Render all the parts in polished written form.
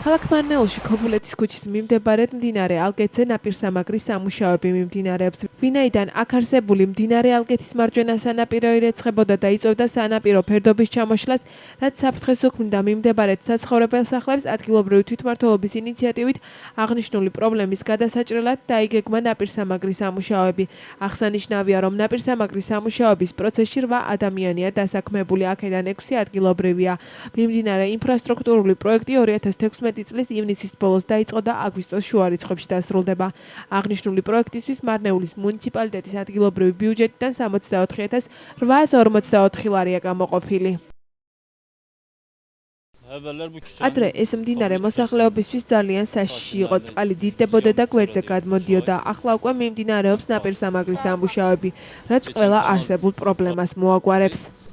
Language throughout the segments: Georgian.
ქალაქ მარნეულში ქობულეთის ქუჩის მიმდებარედ მდინარე ალგეთზე ნაპირსამაგრის სამუშაოები მიმდინარეობს. ვინაიდან აქ არსებული მდინარე ალგეთის მარჯვენა სანაპირო ირეცხებოდა და იწვევდა სანაპირო ფერდობის ჩამოშლას, რაც საფრთხეს უქმნიდა მიმდებარედ საცხოვრებელ სახლებს, ადგილობრივი თვითმმართველობის ინიციატივით აღნიშნული პრობლემის გადასაჭრელად დაიგეგმა ნაპირსამაგრის სამუშაოები. აღსანიშნავია, რომ ნაპირსამაგრის სამუშაოების პროცესში 8 ადამიანია დასაქმებული, აქედან 6 ადგილობრივია. მიმდინარე ინფრასტრუქტურული პროექტი 2016 წლის ივნისის ბოლოს დაიწყო და აგვისტოს შუა რიცხვებში დასრულდება. აღნიშნული პროექტისთვის მარნეულის მუნიციპალიტეტის ადგილობრივი ბიუჯეტიდან 64,844 ლარია გამოყოფილი. ადრე ეს მდინარე მოსახლეობისთვის ძალიან საშიში იყო, წყალი დიდდებოდა და გვერდზე გადმოდიოდა. ახლა უკვე მიმდინარეობს ნაპირსამაგრის სამუშაოები, რაც ყველა არსებულ პრობლემას მოაგვარებს.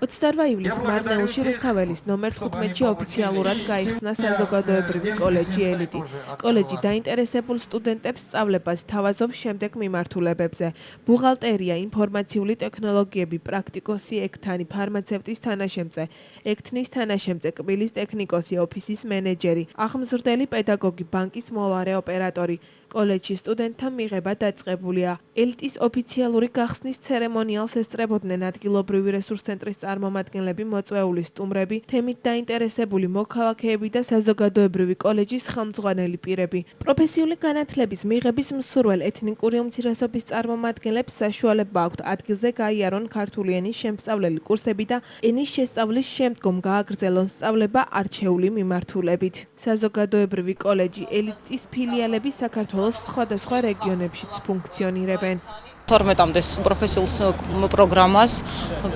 28 ივლისს მარნეულში რუსთაველის ნომერ 15-ში ოფიციალურად გაიხსნა საზოგადოებრივი კოლეჯი ელიტი. კოლეჯი დაინტერესებულ სტუდენტებს სწავლებას თავაზობს შემდეგ მიმართულებებზე: ბუღალტერია, ინფორმაციული ტექნოლოგიები, პრაქტიკოსი, ექთანი, ფარმაცევტის თანაშემწე, ექთნის თანაშემწე, კბილის ტექნიკოსი, ოფისის მენეჯერი, აღმზრდელი პედაგოგი, ბანკის მოლარე ოპერატორი. კოლეჯში სტუდენტთა მიღება დაწყებულია. ელიტის ოფიციალური გახსნის ცერემონიალს ესწრებოდნენ ადგილობრივი რესურს ცენტრის წარმომადგენლები, მოწვეული სტუმრები, თემით დაინტერესებული მოქალაქეები და საზოგადოებრივი კოლეჯის ხელმძღვანელი პირები. პროფესიული განათლების მიღების მსურველ ეთნიკური უმცირესობის წარმომადგენლებს საშუალება აქვთ ადგილზე გაიარონ ქართული ენის შემსწავლელი კურსები და ენის შესწავლის შემდგომ გააგრძელონ სწავლება არჩეული მიმართულებით. საზოგადოებრივი კოლეჯი ელიტის ფილიალები საქართველოს სხვადასხვა რეგიონებშიც ფუნქციონირებენ. 12-მდე პროფესიულ პროგრამას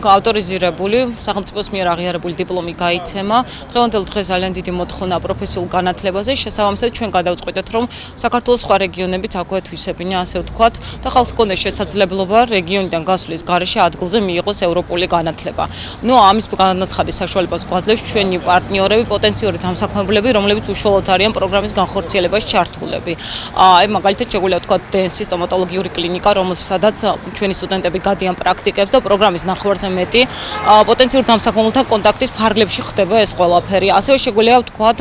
ავტორიზირებული, სახელმწიფოს მიერ აღიარებული დიპლომი გაიცემა. დღევანდელ დღეს ძალიან დიდი მოთხოვნა პროფესიულ განათლებაზე. შესაბამისად, ჩვენ გადავწყვიტეთ, რომ საქართველოს სხვა რეგიონებიც აქვე თვისებინა, ასე ვთქვათ, და ხალხს ჰქონდეს შესაძლებლობა რეგიონიდან გასვლის გარეშე ადგილზე მიიღოს ევროპული განათლება. ამის განაცხადის საშუალებას გვაძლევს ჩვენი პარტნიორები, პოტენციური დამსაქმებელები, რომლებიც უშუალოდ არიან პროგრამის განხორციელებაში ჩართულები. მაგალითად, შეგვიძლია ვთქვათ, დენსის სტომატოლოგიური კლინიკა, რომელსაც ჩვენი სტუდენტები გადიან პრაქტიკებს და პროგრამის ნახევარზე მეტი პოტენციურ დამსაქმებელთან კონტაქტის ფარგლებში ხდება ეს ყველაფერი. ასევე შეგვიძლია ვთქვათ,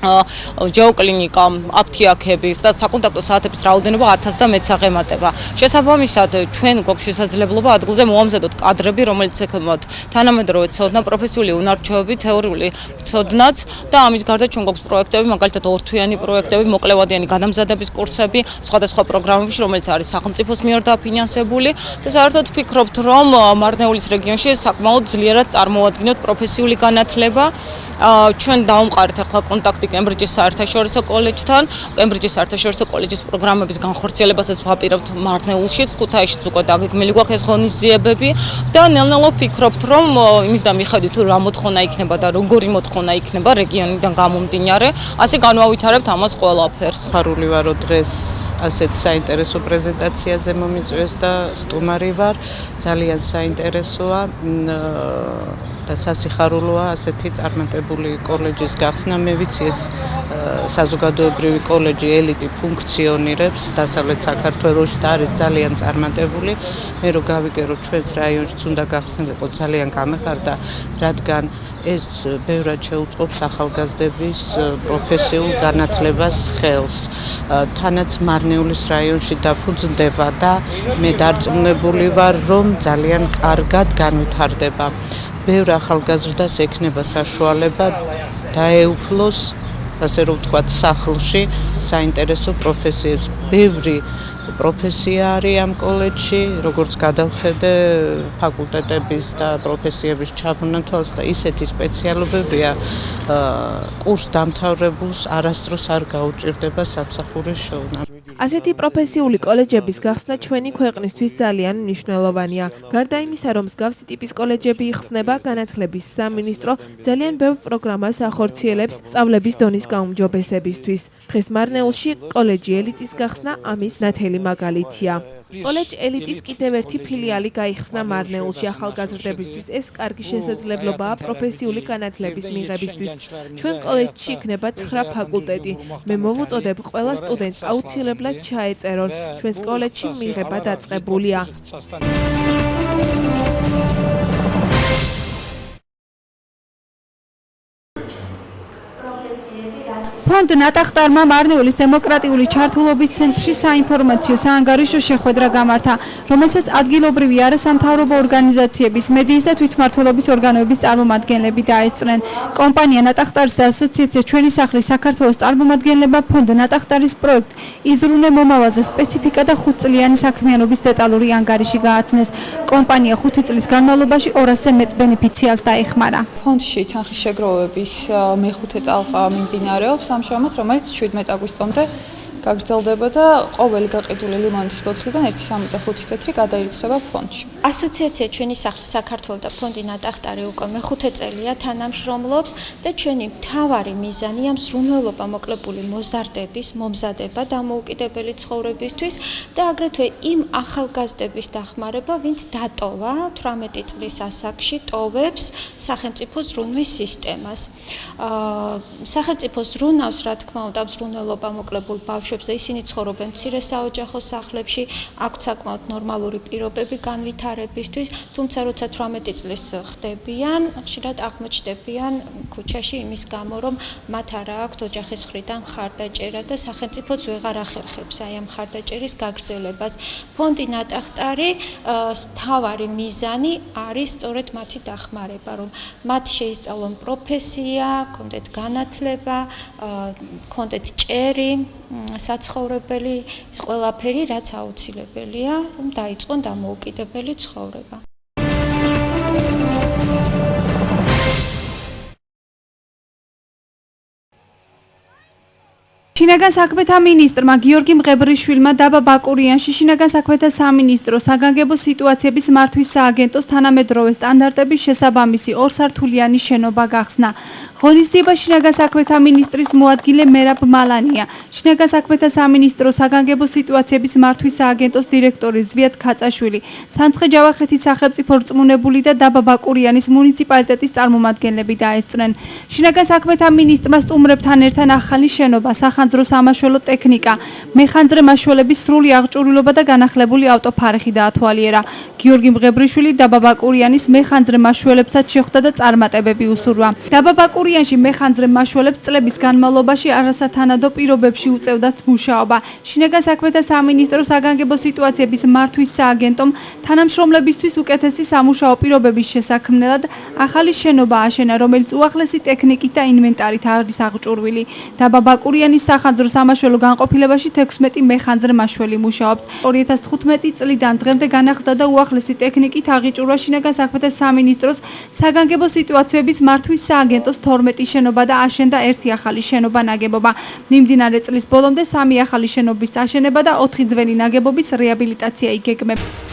ჯეოკლინიკა, აფთიაქების და საკონტაქტო საათების რაოდენობა 1000 და მეტს აღემატება. შესაბამისად, ჩვენ გვაქვს შესაძლებლობა ადგილზე მოამზადოთ კადრები, რომელიც ეკმოთ თანამედროვე ცოდნა, პროფესიული უნარჩვევები, თეორიული ცოდნაც და ამის გარდა ჩვენ გვაქვს პროექტები, მაგალითად ორთვიანი პროექტები, მოკლევადიანი განამზადების კურსები, სხვადასხვა პროგრამებში, რომელიც არის სახელმწიფოს მიერ დაფინანსებული და საერთოდ ვფიქრობთ, რომ მარნეულის რეგიონში საკმაოდ ძლიერად წარმოვადგინოთ პროფესიული განათლება. ჩვენ დავამყარეთ ახლა კონტაქტი კემბრიჯის საერთაშორისო კოლეჯთან. კემბრიჯის საერთაშორისო კოლეჯის პროგრამების განხორციელებასაც ვაპირებთ მარნეულშიც, ქუთაისშიც უკვე დაგეგმილი გვაქვს ეს ღონისძიებები და ნელ-ნელა ვფიქრობთ, რომ იმის და მიხედვით თუ რა მოთხოვნა იქნება და როგორი მოთხოვნა იქნება რეგიონიდან გამომდინარე, ასე განვავითარებთ ამას ყველაფერს. ხარული ვარო დღეს ასეთ საინტერესო პრეზენტაციაზე მომიწვიეს და სტუმარი ვარ. ძალიან საინტერესოა და სასიხარულოა ასეთი წარმატებული კოლეჯის გახსნა. მე ვიცი ეს საზოგადოებრივი კოლეჯი ელიტი ფუნქციონირებს დასავლეთ საქართველოში და არის ძალიან წარმატებული. მე რო გავიგერო ჩვენს რაიონშიც უნდა გახსნილიყო ძალიან გამეხარდა, რადგან ეს ბევრად შეუწყობს ახალგაზრდების პროფესიულ განათლებას ხელს. თანაც მარნეულის რაიონში დაფუძნდება და მე დარწმუნებული ვარ, რომ ძალიან კარგად განვითარდება. ბევრ ახალგაზრდას ექნება საშუალება დაეუფლოს, ასე რომ ვთქვათ, სახლში საინტერესო პროფესიებს. ბევრი პროფესია არის ამ კოლეჯში, როგორც გადავხედე ფაკულტეტების და პროფესიების ჩაბმნათელს და ისეთი სპეციალობებია, კურს დამთავრებულს არასდროს არ გაუჭირდება სამსახურის შოვნა. ასეთი პროფესიული კოლეჯების გახსნა ჩვენი ქვეყნისთვის ძალიან მნიშვნელოვანია. გარდა იმისა, რომ მსგავსი ტიპის კოლეჯები იხსნება, განათლების სამინისტრო ძალიან ბევრ პროგრამას ახორციელებს სწავლების დონის გაუმჯობესებისთვის. დღეს მარნეულში კოლეჯი ელიტის გახსნა ამის ნათელი მაგალითია. კოლეჯ ელიტის კიდევ ერთი ფილიალი გაიხსნა მარნეულში ახალგაზრდებისთვის. ეს კარგი შესაძლებლობაა პროფესიული განათლების მიღებისთვის. ჩვენ კოლეჯში იქნება 9 ფაკულტეტი. მე მოვუწოდებ ყველა სტუდენტს აუცილებლად ჩაეწერონ. ჩვენს კოლეჯში მიღება დაწყებულია. ფონდ ნატახტარმა მარნეულის დემოკრატიული ჩართულობის ცენტრში საინფორმაციო საანგარიშო შეხვედრა გამართა, რომელსაც ადგილობრივი არასამთავრობო ორგანიზაციების, მედიის და თვითმმართველობის ორგანოების წარმომადგენლები დაესწრნენ. კომპანია ნატახტარის და ასოციაცია ჩვენი სახლის საქართველოს წარმომადგენლებმა ფონდ ნატახტარის პროექტ იზრუნე მომავალზე სპეციფიკა და 5 წლიანი საქმიანობის დეტალური ანგარიში გააცნეს. კომპანია 5 წლის განმავლობაში 200-ზე მეტ ბენეფიციარს დაეხმარა. ფონდში თანხის შეგროვების მეხუთე ტალღა მიმდინარეობს ამჟამად, რომელიც 17 აგვისტომდე გაგრძელდება და ყოველი გაყიდული ლიმონის ბოთლიდან 1.3 თეთრი გადაირიცხება ფონდში. ასოციაცია ჩვენი სახლის საქართველოს და ფონდი ნატახტარი უკვე მეხუთე წელია თანამშრომლობს და ჩვენი მთავარი მიზანია მსრულნელობა მოკლებული მოზარდების მომზადება დამოუკიდებელი ცხოვრებისთვის და აგრეთვე იმ ახალგაზრდების დახმარება, ვინც დატოვა 18 წლის ასაკში ტოვებს სახელმწიფო ზრუნვის სისტემას. სახელმწიფო ზრუნავს, რა თქმა უნდა, მსრულნელობა მოკლებულ ბავშვებს და ისინი ცხოვრობენ მცირე საოჯახო სახლებში, აქვთ საკმაოდ ნორმალური პირობები განვითარებისთვის, თუმცა როცა 18 წლის ხდებიან, ხშირად აღმოჩნდებიან ქუჩაში იმის გამო, რომ მათ არა აქვთ ოჯახის მხრიდან მხარდაჭერა და სახელმწიფოც ვეღარ ახერხებს აი ამ მხარდაჭერის გაგრძელებას. ფონდი ნატახტარი მთავარი მიზანი არის სწორედ მათი დახმარება, რომ მათ შეისწავლონ პროფესია, კონდეთ განათლება, კონდეთ ჭერი, საცხოვრებელი, ის ყველაფერი, რაც აუცილებელია, რომ დაიწყონ დამოუკიდებელი ცხოვრება. შინაგან საქმეთა მინისტრმა გიორგი მღებრიშვილმა დაბა ბაკურიანში შინაგან საქმეთა სამინისტრო საგანგებო სიტუაციების მართვის სააგენტოს თანამედროვე სტანდარტების შესაბამისი 2 სართულიანი შენობა გახსნა. ღონისძიება შინაგან საქმეთა მინისტრის მოადგილე მერაბ მალანია, შინაგან საქმეთა სამინისტრო საგანგებო სიტუაციების მართვის სააგენტოს დირექტორი ზვიად ქაწაშვილი, სამცხე-ჯავახეთის სახელმწიფო რწმუნებული და დაბა ბაკურიანის მუნიციპალიტეტის წარმომადგენლები დაესწრნენ. შინაგან საქმეთა მინისტრმა სტუმრებთან ერთად ახალი შენობა, სახანძრო სამაშველო ტექნიკა, მეხანძრე მაშველების სრული აღჭურვილობა და განახლებული ავტოფარეხი დაათვალიერა. გიორგი მღებრიშვილი დაბა ბაკურიანის მეხანძრე მაშველებსაც შეხვდა და წარმატებები უსურვა. დაბა ბაკურიანში მეხანძრე მაშველებს წლების განმავლობაში არასათანადო პირობებში უწევდათ მუშაობა. შინაგან საქმეთა სამინისტრო საგანგებო სიტუაციების მართვის სააგენტომ თანამშრომლებისთვის უკეთესი სამუშაო პირობების შესაქმნელად ახალი შენობა აშენა, რომელიც უახლესი ტექნიკით და ინვენტარით არის აღჭურვილი. დაბა ბაკურიანის სახანძრო სამაშველო განყოფილებაში 16 მეხანძრე მაშველი მუშაობს. 2015 წლიდან დღემდე განახლდა და უახლესი ტექნიკით აღიჭურვა შინაგან საქმეთა სამინისტროს საგანგებო სიტუაციების მართვის სააგენტოს 12 შენობა და აშენდა 1 ახალი შენობა ნაგებობა. მიმდინარე წლის ბოლომდე 3 ახალი შენობის აშენება და 4 ძველი ნაგებობის რეაბილიტაცია იგეგმება.